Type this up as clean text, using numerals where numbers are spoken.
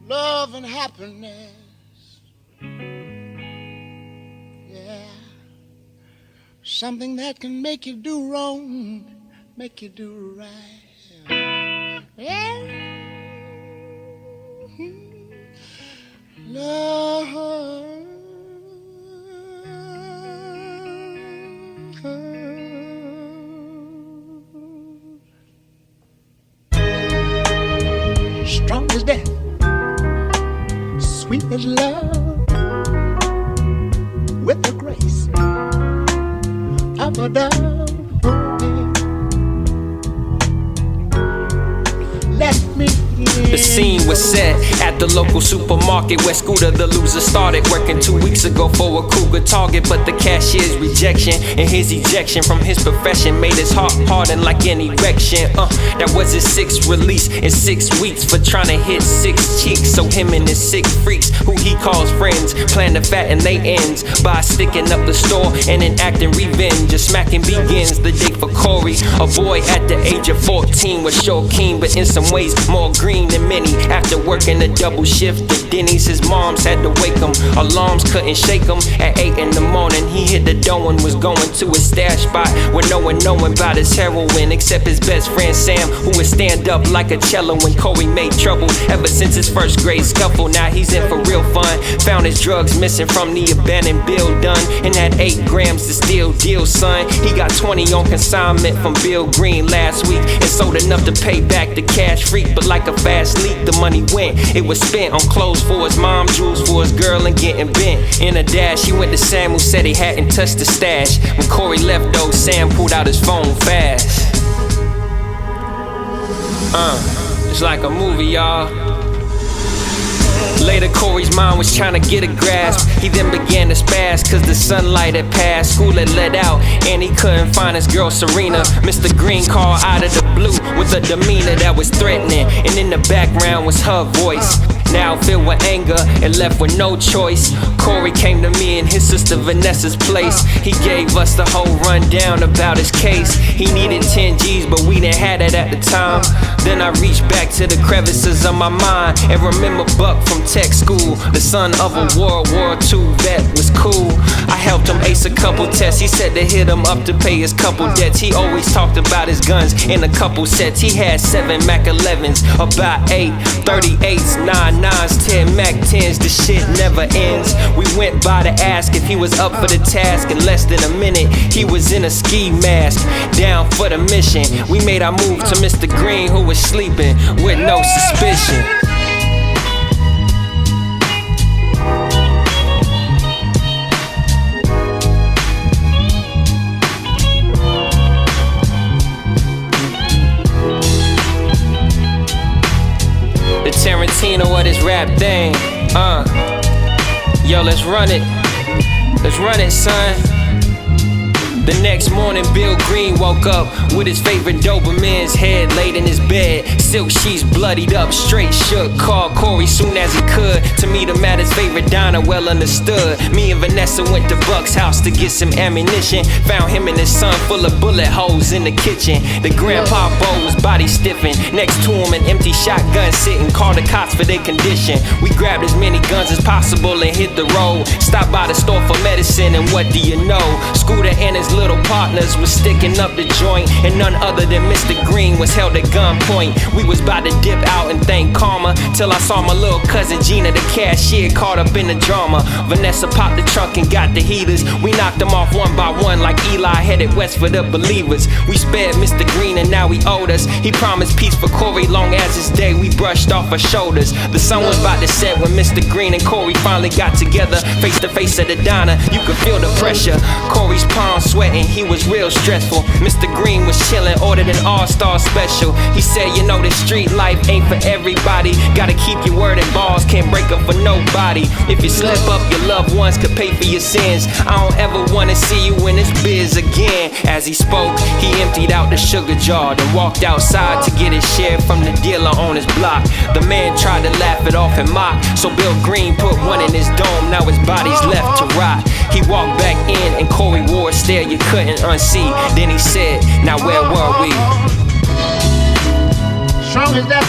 love and happiness. Yeah, something that can make you do wrong, make you do right. Yeah, love. Strong as death, sweet as love, with the grace of a dove. Let me. The scene was set at the local supermarket where Scooter the loser started working 2 weeks ago for a cougar target. But the cashier's rejection and his ejection from his profession made his heart harden like an erection. That was his sixth release in 6 weeks for trying to hit 6 cheeks. So him and his sick freaks, who he calls friends, plan to fatten they ends by sticking up the store and enacting revenge. A smacking begins the day for Corey, a boy at the age of 14 was sure keen, but in some ways more green than many. After working a double shift at Denny's, his moms had to wake him. Alarms couldn't shake him. At 8 in the morning, he hit the dough and was going to a stash spot where no one knowing about his heroin except his best friend Sam, who would stand up like a cello when Corey made trouble. Ever since his first grade scuffle, now he's in for real fun. Found his drugs missing from the abandoned bill done, and had 8 grams to steal deal, son. He got 20 on consignment from Bill Green last week and sold enough to pay back the cash freak. But like a fast leak, the money went. It was spent on clothes for his mom, jewels for his girl, and getting bent. In a dash, he went to Sam, who said he hadn't touched the stash. When Corey left though, Sam pulled out his phone fast. It's like a movie, y'all. Later, Corey's mind was trying to get a grasp. He then began to spaz cause the sunlight had passed. School had let out and he couldn't find his girl Serena. Mr. Green called out of the blue with a demeanor that was threatening, and in the background was her voice. Now filled with anger and left with no choice, Corey came to me in his sister Vanessa's place. He gave us the whole rundown about his case. He needed 10 G's but we didn't have it at the time. Then I reached back to the crevices of my mind and remember Buck from tech school, the son of a World War II vet, was cool. I helped him ace a couple tests. He said to hit him up to pay his couple debts. He always talked about his guns in a couple sets. He had 7 Mac 11s, about 8 38s, 9 9s, 10 Mac 10s. The shit never ends. We went by to ask if he was up for the task. In less than a minute, he was in a ski mask, down for the mission. We made our move to Mr. Green, who was sleeping with no suspicion. The Tarantino of this rap thing. Yo, let's run it. Let's run it, son. The next morning, Bill Green woke up with his favorite Doberman's head laid in his bed. Silk sheets bloodied up, straight shook. Called Corey soon as he could to meet him at his favorite diner, well understood. Me and Vanessa went to Buck's house to get some ammunition. Found him and his son full of bullet holes in the kitchen. The grandpa Bo was body stiffened. Next to him, an empty shotgun sitting. Called the cops for their condition. We grabbed as many guns as possible and hit the road. Stopped by the store for medicine, and what do you know? Scooter and his little partners was sticking up the joint, and none other than Mr. Green was held at gunpoint. We was about to dip out and thank karma, till I saw my little cousin Gina, the cashier, caught up in the drama. Vanessa popped the trunk and got the heaters. We knocked them off one by one like Eli headed west for the believers. We spared Mr. Green and now he owed us. He promised peace for Corey long as his day we brushed off our shoulders. The sun was about to set when Mr. Green and Corey finally got together, face to face at the diner. You could feel the pressure. Corey's palms sweating, he was real stressful. Mr. Green was chillin', ordered an all-star special. He said, you know, this street life ain't for everybody. Gotta keep your word and balls, can't break up for nobody. If you slip up, your loved ones could pay for your sins. I don't ever wanna see you in this biz again. As he spoke, he emptied out the sugar jar, then walked outside to get his share from the dealer on his block. The man tried to laugh it off and mock, so Bill Green put one in his dome, now his body's left to rot. He walked back in and Corey wore a stare you couldn't unsee. Then he said, now where were we? Strong as that